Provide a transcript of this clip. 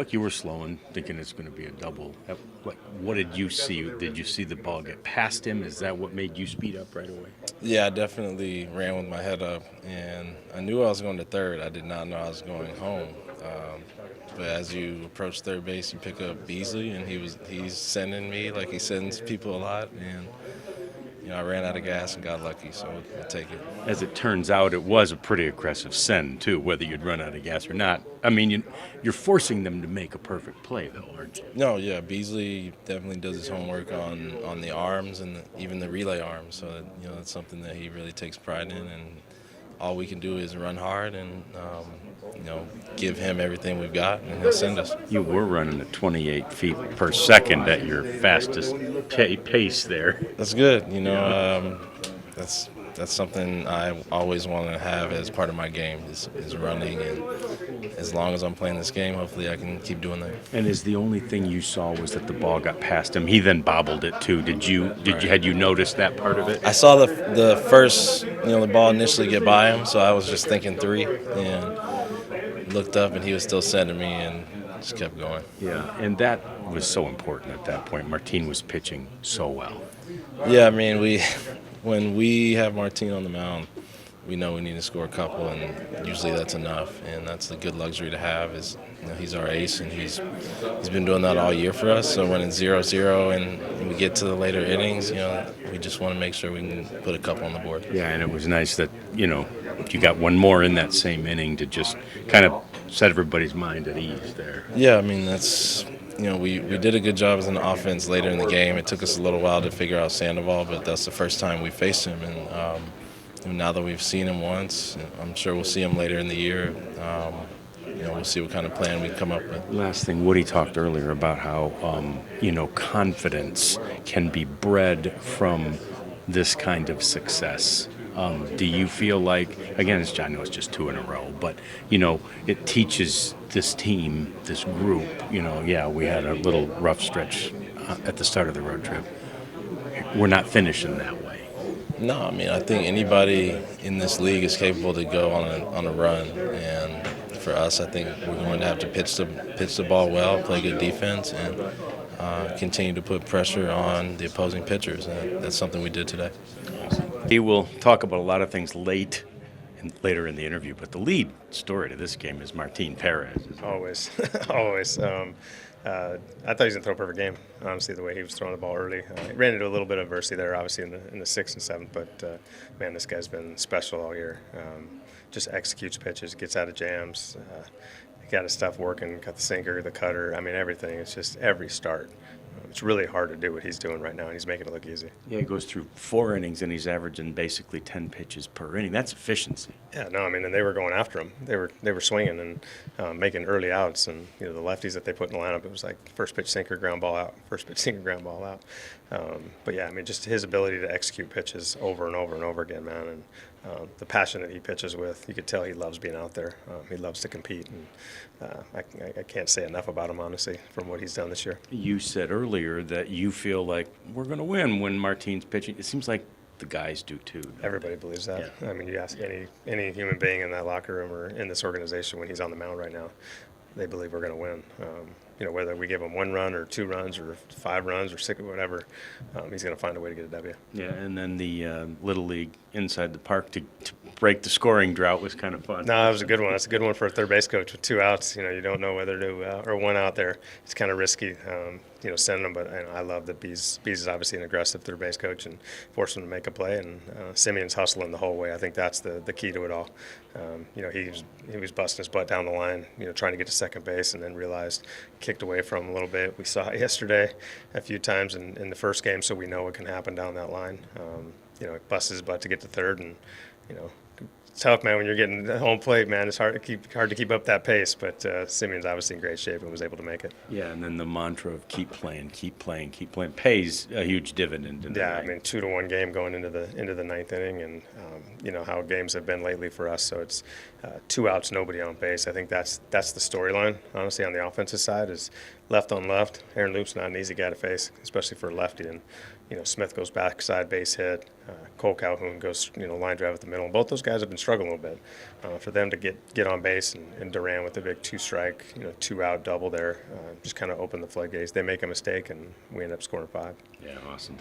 like you were slowing, thinking it's going to be a double. What did you see? Did you see the ball get past him? Is that what made you speed up right away? Yeah, I definitely ran with my head up, and I knew I was going to third. I did not know I was going home. But as you approach third base, you pick up Beasley, and he's sending me like he sends people a lot, and I ran out of gas and got lucky, so we'll take it. As it turns out, it was a pretty aggressive send, too, whether you'd run out of gas or not. I mean, you're forcing them to make a perfect play, though, aren't you? No, yeah, Beasley definitely does his homework on the arms and even the relay arms, so that's something that he really takes pride in, and all we can do is run hard and give him everything we've got, and he'll send us. You were running at 28 feet per second at your fastest pace there. That's good. That's something I always want to have as part of my game is running, and as long as I'm playing this game, hopefully I can keep doing that. And is the only thing you saw was that the ball got past him? He then bobbled it too. Had you noticed that part of it? I saw the first the ball initially get by him, so I was just thinking 3 and looked up and he was still sending me and just kept going. Yeah, and that was so important at that point. Martin was pitching so well. Yeah, I mean when we have Martin on the mound, we know we need to score a couple, and usually that's enough. And that's a good luxury to have. He's our ace, and he's been doing that all year for us. So when it's 0-0 and we get to the later innings, we just want to make sure we can put a couple on the board. Yeah, and it was nice that you got one more in that same inning to just kind of set everybody's mind at ease there. Yeah, I mean that's. We did a good job as an offense later in the game. It took us a little while to figure out Sandoval, but that's the first time we faced him. And now that we've seen him once, I'm sure we'll see him later in the year. We'll see what kind of plan we come up with. Last thing, Woody talked earlier about how, confidence can be bred from this kind of success. Do you feel like, again, I know it's just 2 in a row, but, it teaches this team, this group, we had a little rough stretch at the start of the road trip. We're not finishing that way. No, I mean, I think anybody in this league is capable to go on a run. And for us, I think we're going to have to pitch the ball well, play good defense, and continue to put pressure on the opposing pitchers. And that's something we did today. We will talk about a lot of things later in the interview, but the lead story to this game is Martin Perez. Always, always. I thought he was going to throw a perfect game, honestly, the way he was throwing the ball early. He ran into a little bit of adversity there, obviously, in the 6th and 7th, but, man, this guy's been special all year. Just executes pitches, gets out of jams, got his stuff working, got the sinker, the cutter, I mean, everything. It's just every start. It's really hard to do what he's doing right now, and he's making it look easy. Yeah, he goes through 4 innings, and he's averaging basically 10 pitches per inning. That's efficiency. Yeah, no, I mean, and they were going after him. They were swinging and making early outs, and the lefties that they put in the lineup, it was like first pitch sinker, ground ball out, first pitch sinker, ground ball out. But yeah, I mean, just his ability to execute pitches over and over and over again, man, and the passion that he pitches with, you could tell he loves being out there. He loves to compete, and I can't say enough about him, honestly, from what he's done this year. You said earlier that you feel like we're going to win when Martin's pitching. It seems like the guys do too. Everybody believes that. Yeah. I mean, you ask any human being in that locker room or in this organization when he's on the mound right now, they believe we're going to win. Whether we give him 1 run or 2 runs or 5 runs or 6 or whatever, he's going to find a way to get a W. Yeah, and then the Little League inside the park to break the scoring drought was kind of fun. No, that was a good one. That's a good one for a third base coach with 2 outs. You don't know whether to or 1 out there. It's kind of risky, sending them. But I love that Bees is obviously an aggressive third base coach and forced him to make a play. And Semien's hustling the whole way. I think that's the key to it all. He was busting his butt down the line, trying to get to second base, and then realized kicked away from him a little bit. We saw it yesterday a few times in the first game, so we know what can happen down that line. It busts his butt to get to third, and it's tough, man, when you're getting the home plate, man. It's hard to keep up that pace, but Semien's obviously in great shape and was able to make it. Yeah, and then the mantra of keep playing pays a huge dividend. Yeah, I mean, 2-1 game going into the 9th inning, and how games have been lately for us. So it's 2 outs, nobody on base. I think that's the storyline, honestly, on the offensive side is left on left. Aaron Loop's not an easy guy to face, especially for a lefty, and Smith goes backside base hit. Cole Calhoun goes, line drive at the middle. Both those guys have been struggling a little bit. For them to get on base and Duran with the big 2-strike, 2-out double there, just kind of open the floodgates. They make a mistake and we end up scoring 5. Yeah, awesome.